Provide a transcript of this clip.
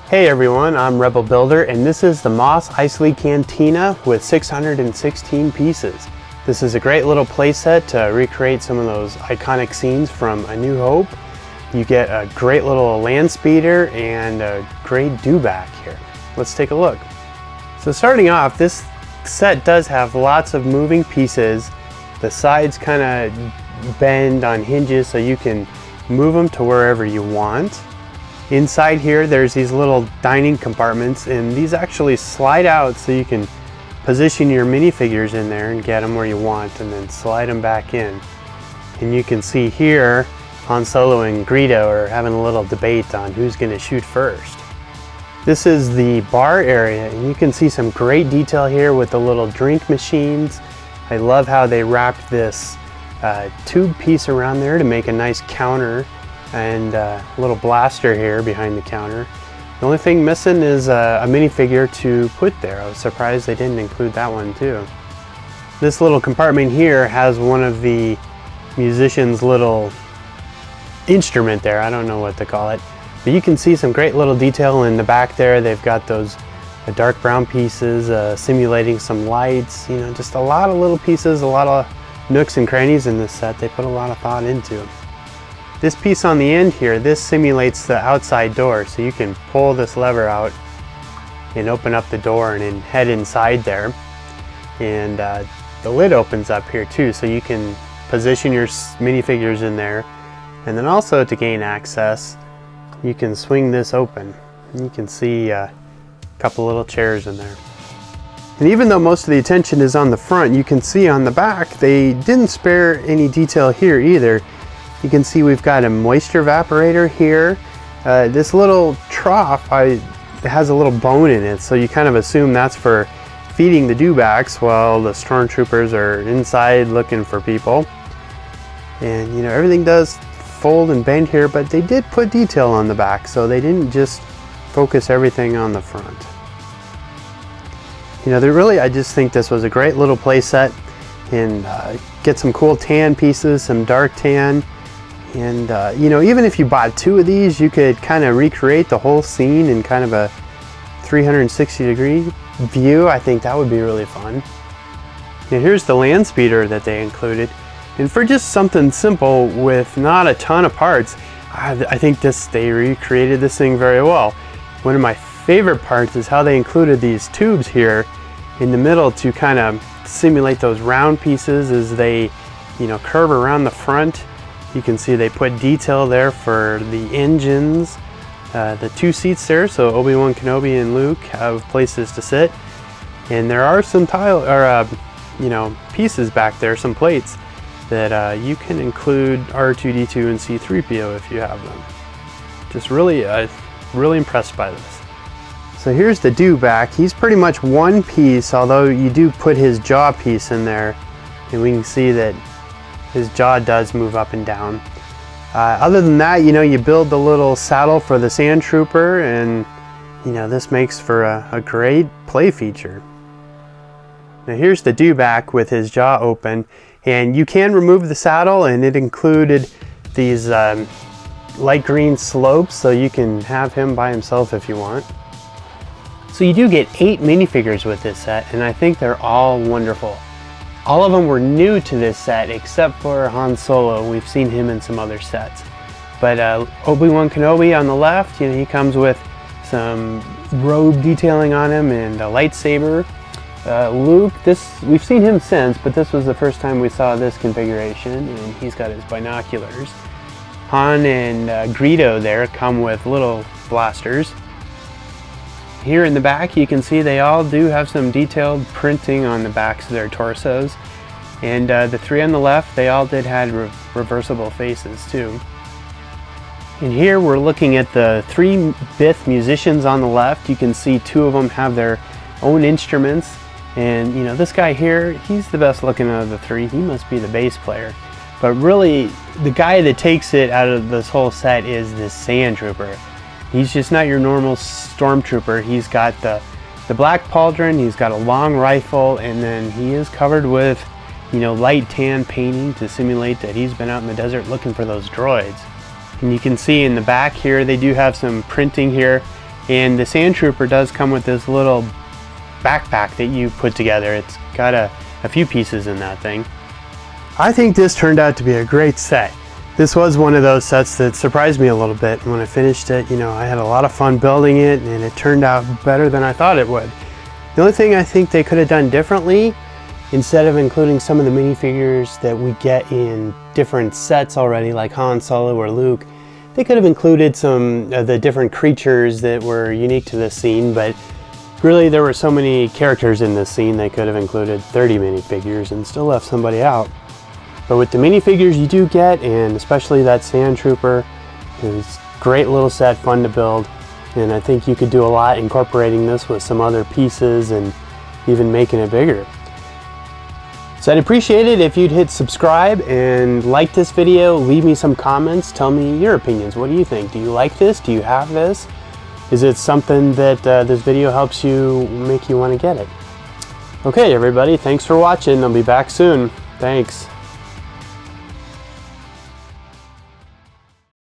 Hey everyone, I'm Rebel Builder and this is the Mos Eisley Cantina with 616 pieces. This is a great little playset to recreate some of those iconic scenes from A New Hope. You get a great little land speeder and a great dewback here. Let's take a look. So starting off, this set does have lots of moving pieces. The sides kind of bend on hinges so you can move them to wherever you want. Inside here there's these little dining compartments, and these actually slide out so you can position your minifigures in there and get them where you want and then slide them back in. And you can see here Han Solo and Greedo are having a little debate on who's going to shoot first. This is the bar area, and you can see some great detail here with the little drink machines. I love how they wrapped this tube piece around there to make a nice counter, and a little blaster here behind the counter. The only thing missing is a minifigure to put there. I was surprised they didn't include that one too. This little compartment here has one of the musician's little instrument there. I don't know what to call it. But you can see some great little detail in the back there. They've got those dark brown pieces simulating some lights. You know, just a lot of little pieces, a lot of nooks and crannies in this set. They put a lot of thought into. This piece on the end here, this simulates the outside door, so you can pull this lever out and open up the door and then head inside there. And the lid opens up here too, so you can position your minifigures in there. And then also to gain access, you can swing this open. You can see a couple little chairs in there. And even though most of the attention is on the front, you can see on the back, they didn't spare any detail here either. You can see we've got a moisture evaporator here. This little trough has a little bone in it, so you kind of assume that's for feeding the dewbacks while the stormtroopers are inside looking for people. And you know, everything does fold and bend here, but they did put detail on the back, so they didn't just focus everything on the front. You know, I just think this was a great little play set, and get some cool tan pieces, some dark tan. And you know, even if you bought two of these, you could kind of recreate the whole scene in kind of a 360-degree view. I think that would be really fun. And here's the land speeder that they included. And for just something simple with not a ton of parts, I think they recreated this thing very well. One of my favorite parts is how they included these tubes here in the middle to kind of simulate those round pieces as they, you know, curve around the front. You can see they put detail there for the engines, the two seats there, so Obi-Wan Kenobi and Luke have places to sit. And there are some you know, pieces back there, some plates that you can include R2-D2 and C-3PO if you have them. Just really impressed by this. So here's the dewback. He's pretty much one piece, although you do put his jaw piece in there, and we can see that his jaw does move up and down. Other than that, you know, you build the little saddle for the Sand Trooper, and you know, this makes for a great play feature. Now here's the dewback with his jaw open, and you can remove the saddle, and it included these light green slopes, so you can have him by himself if you want. So you do get 8 minifigures with this set, and I think they're all wonderful. All of them were new to this set except for Han Solo. We've seen him in some other sets. But Obi-Wan Kenobi on the left, you know, he comes with some robe detailing on him and a lightsaber. Luke, we've seen him since, but this was the first time we saw this configuration, and he's got his binoculars. Han and Greedo there come with little blasters. Here in the back, you can see they all do have some detailed printing on the backs of their torsos. And the 3 on the left, they all did have reversible faces too. And here we're looking at the 3 Bith musicians on the left. You can see 2 of them have their own instruments. And you know, this guy here, he's the best looking out of the 3. He must be the bass player. But really, the guy that takes it out of this whole set is this Sand Trooper. He's just not your normal stormtrooper. He's got the black pauldron, he's got a long rifle, and then he is covered with, you know, light tan painting to simulate that he's been out in the desert looking for those droids. And you can see in the back here, they do have some printing here And the Sand Trooper does come with this little backpack that you put together. It's got a few pieces in that thing. I think this turned out to be a great set. This was one of those sets that surprised me a little bit. When I finished it, you know, I had a lot of fun building it, and it turned out better than I thought it would. The only thing I think they could have done differently, instead of including some of the minifigures that we get in different sets already, like Han Solo or Luke, they could have included some of the different creatures that were unique to this scene, but really there were so many characters in this scene they could have included 30 minifigures and still left somebody out. But with the minifigures you do get, and especially that Sand Trooper, it was a great little set, fun to build, and I think you could do a lot incorporating this with some other pieces and even making it bigger. So I'd appreciate it if you'd hit subscribe and like this video, leave me some comments, tell me your opinions. What do you think? Do you like this? Do you have this? Is it something that this video helps you make you want to get it? Okay everybody, thanks for watching. I'll be back soon. Thanks.